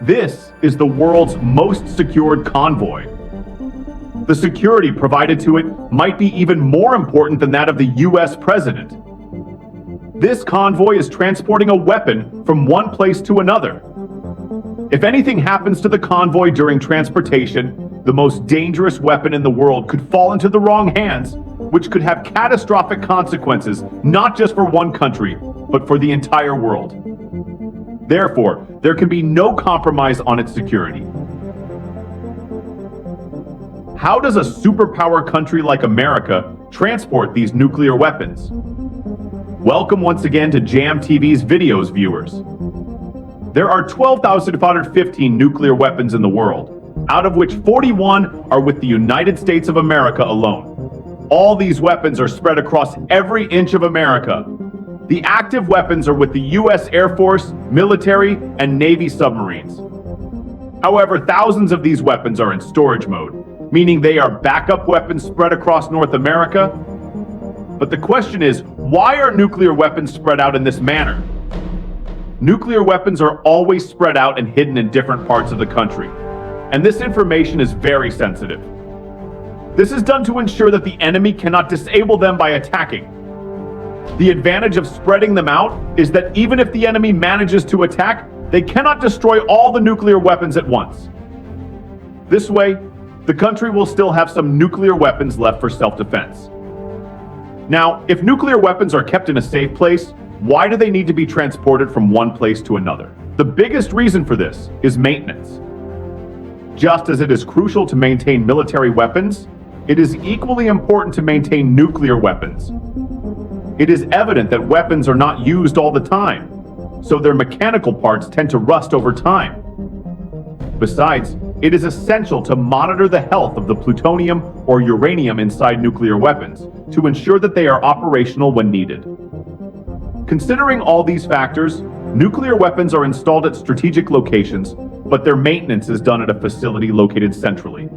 This is the world's most secured convoy. The security provided to it might be even more important than that of the US president. This convoy is transporting a weapon from one place to another. If anything happens to the convoy during transportation, the most dangerous weapon in the world could fall into the wrong hands, which could have catastrophic consequences, not just for one country, but for the entire world. Therefore, there can be no compromise on its security. How does a superpower country like America transport these nuclear weapons? Welcome once again to JAM TV's videos, viewers. There are 12,515 nuclear weapons in the world, out of which 41 are with the United States of America alone. All these weapons are spread across every inch of America. The active weapons are with the US Air Force, military, and Navy submarines. However, thousands of these weapons are in storage mode, meaning they are backup weapons spread across North America. But the question is, why are nuclear weapons spread out in this manner? Nuclear weapons are always spread out and hidden in different parts of the country, and this information is very sensitive. This is done to ensure that the enemy cannot disable them by attacking. The advantage of spreading them out is that even if the enemy manages to attack, they cannot destroy all the nuclear weapons at once. This way, the country will still have some nuclear weapons left for self-defense. Now, if nuclear weapons are kept in a safe place, why do they need to be transported from one place to another? The biggest reason for this is maintenance. Just as it is crucial to maintain military weapons, it is equally important to maintain nuclear weapons. It is evident that weapons are not used all the time, so their mechanical parts tend to rust over time. Besides, it is essential to monitor the health of the plutonium or uranium inside nuclear weapons to ensure that they are operational when needed. Considering all these factors, nuclear weapons are installed at strategic locations, but their maintenance is done at a facility located centrally.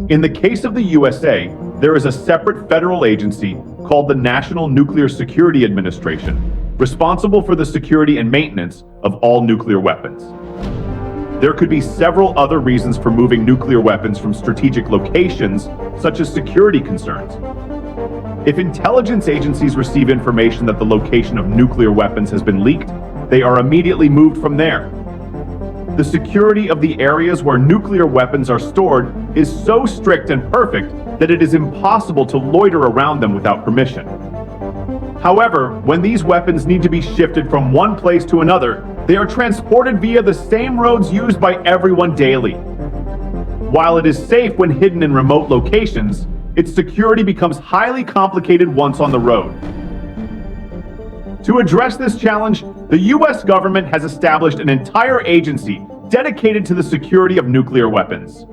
In the case of the USA, there is a separate federal agency called the National Nuclear Security Administration, responsible for the security and maintenance of all nuclear weapons. There could be several other reasons for moving nuclear weapons from strategic locations, such as security concerns. If intelligence agencies receive information that the location of nuclear weapons has been leaked, they are immediately moved from there. The security of the areas where nuclear weapons are stored is so strict and perfect that it is impossible to loiter around them without permission. However, when these weapons need to be shifted from one place to another, they are transported via the same roads used by everyone daily. While it is safe when hidden in remote locations, its security becomes highly complicated once on the road. To address this challenge, the US government has established an entire agency dedicated to the security of nuclear weapons.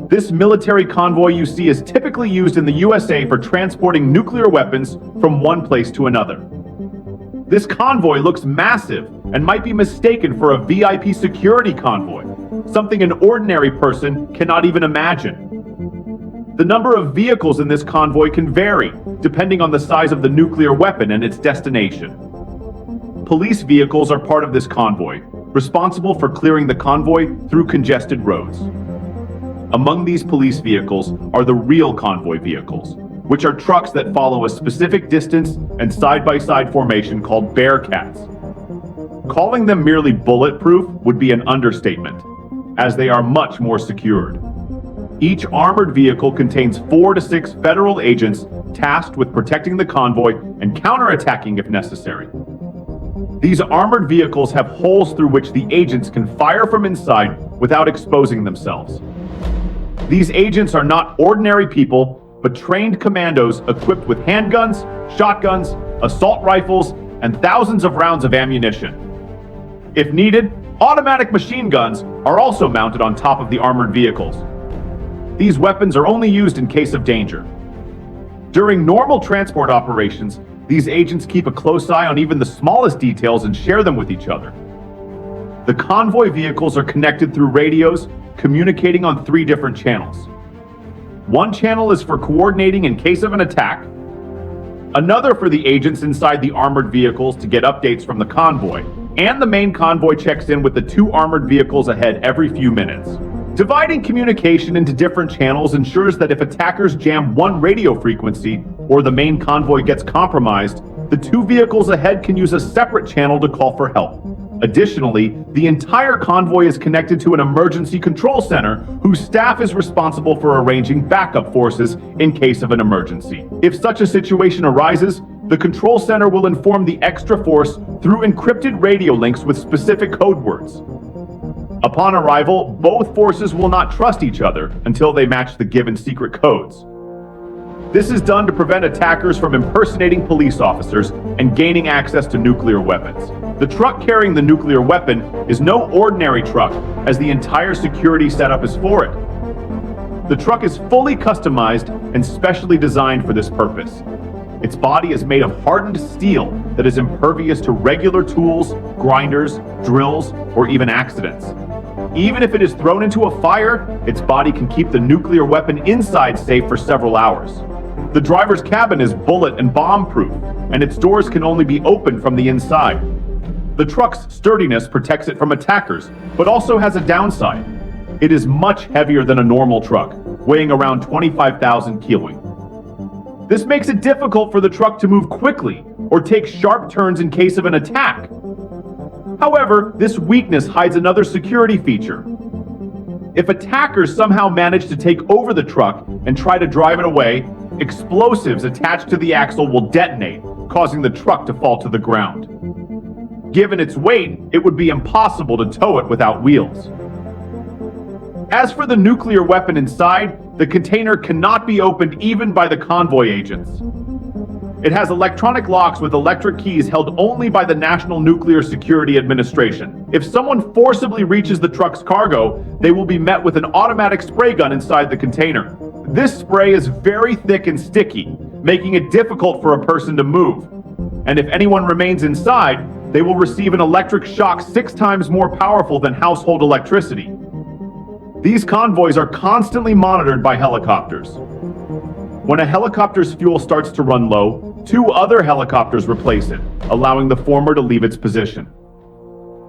This military convoy you see is typically used in the USA for transporting nuclear weapons from one place to another. This convoy looks massive and might be mistaken for a VIP security convoy, something an ordinary person cannot even imagine. The number of vehicles in this convoy can vary, depending on the size of the nuclear weapon and its destination. Police vehicles are part of this convoy, responsible for clearing the convoy through congested roads. Among these police vehicles are the real convoy vehicles, which are trucks that follow a specific distance and side-by-side formation called Bearcats. Calling them merely bulletproof would be an understatement, as they are much more secured. Each armored vehicle contains 4 to 6 federal agents tasked with protecting the convoy and counterattacking if necessary. These armored vehicles have holes through which the agents can fire from inside without exposing themselves. These agents are not ordinary people, but trained commandos equipped with handguns, shotguns, assault rifles, and thousands of rounds of ammunition. If needed, automatic machine guns are also mounted on top of the armored vehicles. These weapons are only used in case of danger. During normal transport operations, these agents keep a close eye on even the smallest details and share them with each other. The convoy vehicles are connected through radios, communicating on 3 different channels. One channel is for coordinating in case of an attack, another for the agents inside the armored vehicles to get updates from the convoy, and the main convoy checks in with the two armored vehicles ahead every few minutes. Dividing communication into different channels ensures that if attackers jam one radio frequency or the main convoy gets compromised, the two vehicles ahead can use a separate channel to call for help. Additionally, the entire convoy is connected to an emergency control center whose staff is responsible for arranging backup forces in case of an emergency. If such a situation arises, the control center will inform the extra force through encrypted radio links with specific code words. Upon arrival, both forces will not trust each other until they match the given secret codes. This is done to prevent attackers from impersonating police officers and gaining access to nuclear weapons. The truck carrying the nuclear weapon is no ordinary truck, as the entire security setup is for it. The truck is fully customized and specially designed for this purpose. Its body is made of hardened steel that is impervious to regular tools, grinders, drills, or even accidents. Even if it is thrown into a fire, its body can keep the nuclear weapon inside safe for several hours. The driver's cabin is bullet and bomb-proof, and its doors can only be opened from the inside. The truck's sturdiness protects it from attackers, but also has a downside. It is much heavier than a normal truck, weighing around 25,000 kilos. This makes it difficult for the truck to move quickly or take sharp turns in case of an attack. However, this weakness hides another security feature. If attackers somehow manage to take over the truck and try to drive it away, explosives attached to the axle will detonate, causing the truck to fall to the ground. Given its weight, it would be impossible to tow it without wheels. As for the nuclear weapon inside, the container cannot be opened even by the convoy agents. It has electronic locks with electric keys held only by the National Nuclear Security Administration. If someone forcibly reaches the truck's cargo, they will be met with an automatic spray gun inside the container. This spray is very thick and sticky, making it difficult for a person to move. And if anyone remains inside, they will receive an electric shock 6 times more powerful than household electricity. These convoys are constantly monitored by helicopters. When a helicopter's fuel starts to run low, 2 other helicopters replace it, allowing the former to leave its position.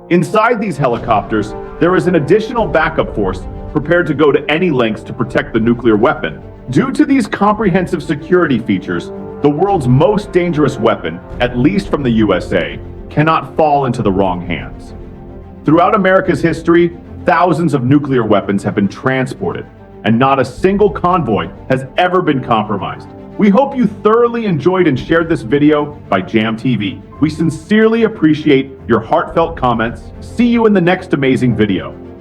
Inside these helicopters, there is an additional backup force prepared to go to any lengths to protect the nuclear weapon. Due to these comprehensive security features, the world's most dangerous weapon, at least from the USA, cannot fall into the wrong hands. Throughout America's history, thousands of nuclear weapons have been transported, and not a single convoy has ever been compromised. We hope you thoroughly enjoyed and shared this video by Jam TV. We sincerely appreciate your heartfelt comments. See you in the next amazing video.